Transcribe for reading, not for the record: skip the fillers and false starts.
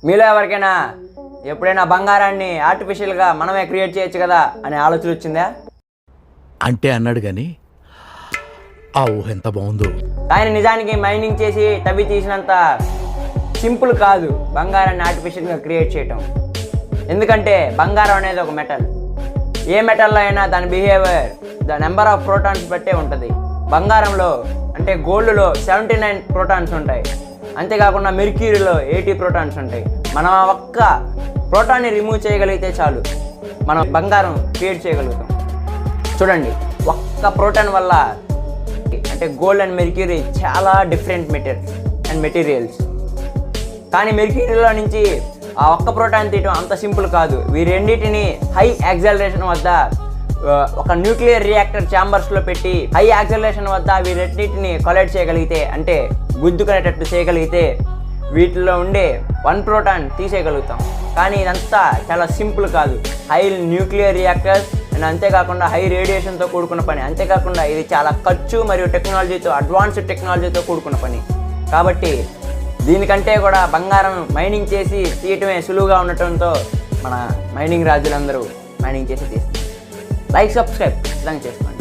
మీలో ఎవరికైనా ఎప్పుడైనా బంగారాన్ని ఆర్టిఫిషియల్గా మనమే క్రియేట్ చేయొచ్చు కదా అనే ఆలోచన వచ్చిందా? అంటే అన్నాడు కానీ ఆ ఊహ ఎంత బాగుందో. కానీ నిజానికి మైనింగ్ చేసి తవ్వి తీసినంత సింపుల్ కాదు బంగారాన్ని ఆర్టిఫిషియల్గా క్రియేట్ చేయటం. ఎందుకంటే బంగారం అనేది ఒక మెటల్. ఏ మెటల్లో అయినా దాని behaviour the number of protons బట్టే ఉంటుంది. బంగారంలో అంటే గోల్డ్లో 79 ప్రోటాన్స్ ఉంటాయి. అంతేకాకుండా మెర్క్యూరీలో 80 ప్రోటాన్స్ ఉంటాయి. మనం ఆ ఒక్క ప్రోటాన్ని రిమూవ్ చేయగలిగితే చాలు మనం బంగారం క్రియేట్ చేయగలుగుతాం. చూడండి, ఒక్క ప్రోటాన్ వల్ల అంటే గోల్డ్ అండ్ మెర్క్యూరీ చాలా డిఫరెంట్ మెటీరియల్స్. కానీ మెర్క్యూరీలో నుంచి ఆ ఒక్క ప్రోటాన్ తీయటం అంత సింపుల్ కాదు. ఈ రెండింటిని హై యాక్సలరేషన్ వద్ద ఒక న్యూక్లియర్ రియాక్టర్ ఛాంబర్స్లో పెట్టి హై యాక్సలరేషన్ వద్ద వీరెన్నిటిని కొలైడ్ చేయగలిగితే, అంటే గుద్దుకునేటట్టు చేయగలిగితే వీటిలో ఉండే 1 ప్రోటాన్ తీసేయగలుగుతాం. కానీ ఇదంతా చాలా సింపుల్ కాదు. హై న్యూక్లియర్ రియాక్టర్స్ అండ్ అంతేకాకుండా హై రేడియేషన్తో కూడుకున్న పని. అంతేకాకుండా ఇది చాలా ఖర్చు మరియు టెక్నాలజీతో అడ్వాన్స్డ్ టెక్నాలజీతో కూడుకున్న పని. కాబట్టి దీనికంటే కూడా బంగారం మైనింగ్ చేసి తీయటమే సులువుగా ఉండటంతో మన మైనింగ్ రాజులందరూ మైనింగ్ చేసి తీస్తారు. లైక్, సబ్స్క్రైబ్ ఖచ్చితంగా చేసుకోండి.